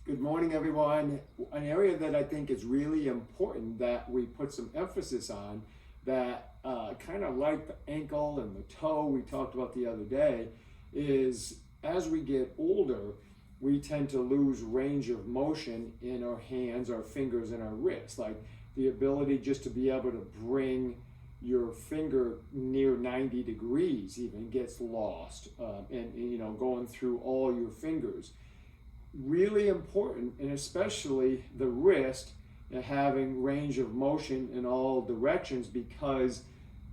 Good morning, everyone. An area that I think is really important that we put some emphasis on, that kind of like the ankle and the toe we talked about the other day, is as we get older, we tend to lose range of motion in our hands, our fingers, and our wrists. Like the ability just to be able to bring your finger near 90 degrees even gets lost, and going through all your fingers really important, and especially the wrist and having range of motion in all directions, because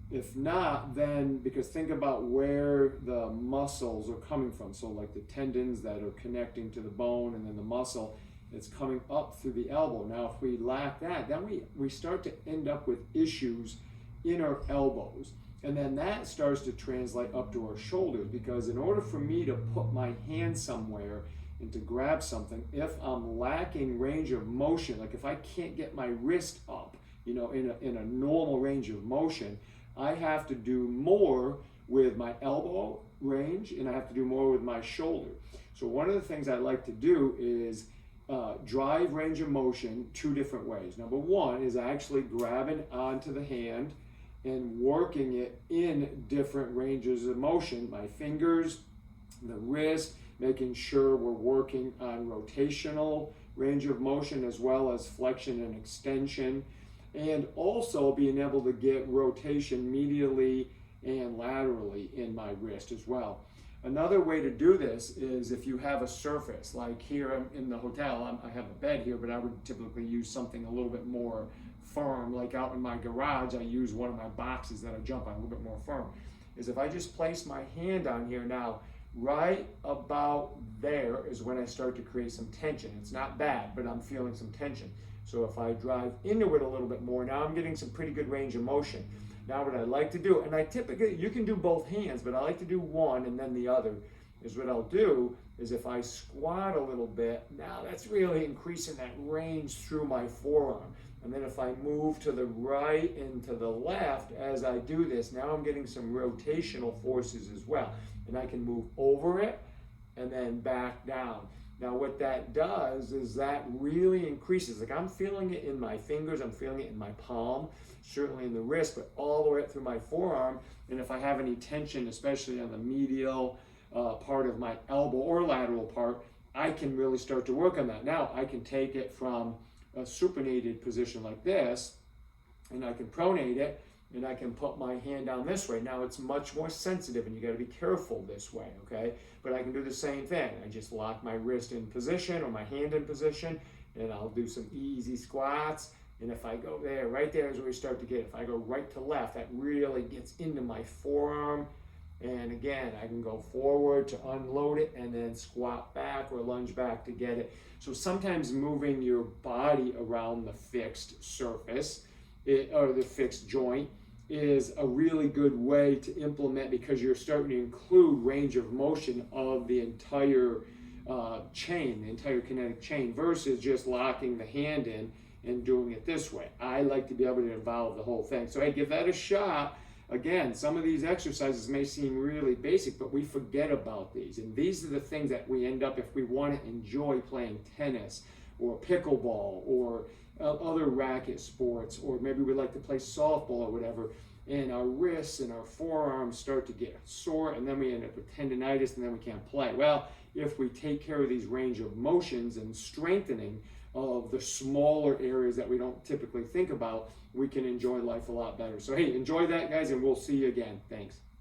if not, then because think about where the muscles are coming from. So like the tendons that are connecting to the bone, and then the muscle that's coming up through the elbow. Now if we lack that, then we start to end up with issues in our elbows, and then that starts to translate up to our shoulders, because in order for me to put my hand somewhere and to grab something, if I'm lacking range of motion, like if I can't get my wrist up, in a normal range of motion, I have to do more with my elbow range, and I have to do more with my shoulder. So one of the things I like to do is drive range of motion two different ways. Number one is actually grabbing onto the hand and working it in different ranges of motion, my fingers, the wrist, making sure we're working on rotational range of motion as well as flexion and extension, and also being able to get rotation medially and laterally in my wrist as well. Another way to do this is if you have a surface, like here I'm in the hotel, I have a bed here, but I would typically use something a little bit more firm. Like out in my garage, I use one of my boxes that I jump on, a little bit more firm. Is if I just place my hand on here now, right about there is when I start to create some tension. It's not bad, but I'm feeling some tension. So if I drive into it a little bit more, now I'm getting some pretty good range of motion. Now what I like to do, and I typically, you can do both hands, but I like to do one and then the other, is what I'll do is if I squat a little bit, now that's really increasing that range through my forearm. And then if I move to the right and to the left as I do this, now I'm getting some rotational forces as well. And I can move over it and then back down. Now what that does is that really increases, like I'm feeling it in my fingers, I'm feeling it in my palm, certainly in the wrist, but all the way up through my forearm. And if I have any tension, especially on the medial part of my elbow or lateral part, I can really start to work on that. Now I can take it from a supinated position like this, and I can pronate it, and I can put my hand down this way. Now it's much more sensitive, and you got to be careful this way, okay? But I can do the same thing. I just lock my wrist in position or my hand in position, and I'll do some easy squats. And if I go there, right there is where we start to get it. If I go right to left, that really gets into my forearm. And again, I can go forward to unload it and then squat back or lunge back to get it. So sometimes moving your body around the fixed surface or the fixed joint is a really good way to implement, because you're starting to include range of motion of the entire chain, the entire kinetic chain, versus just locking the hand in and doing it this way. I like to be able to involve the whole thing. So hey, give that a shot. Again, some of these exercises may seem really basic, but we forget about these. And these are the things that we end up, if we want to enjoy playing tennis or pickleball or other racket sports, or maybe we like to play softball or whatever, and our wrists and our forearms start to get sore, and then we end up with tendonitis, and then we can't play. Well, if we take care of these range of motions and strengthening of the smaller areas that we don't typically think about, we can enjoy life a lot better. So hey, enjoy that, guys, and we'll see you again. Thanks.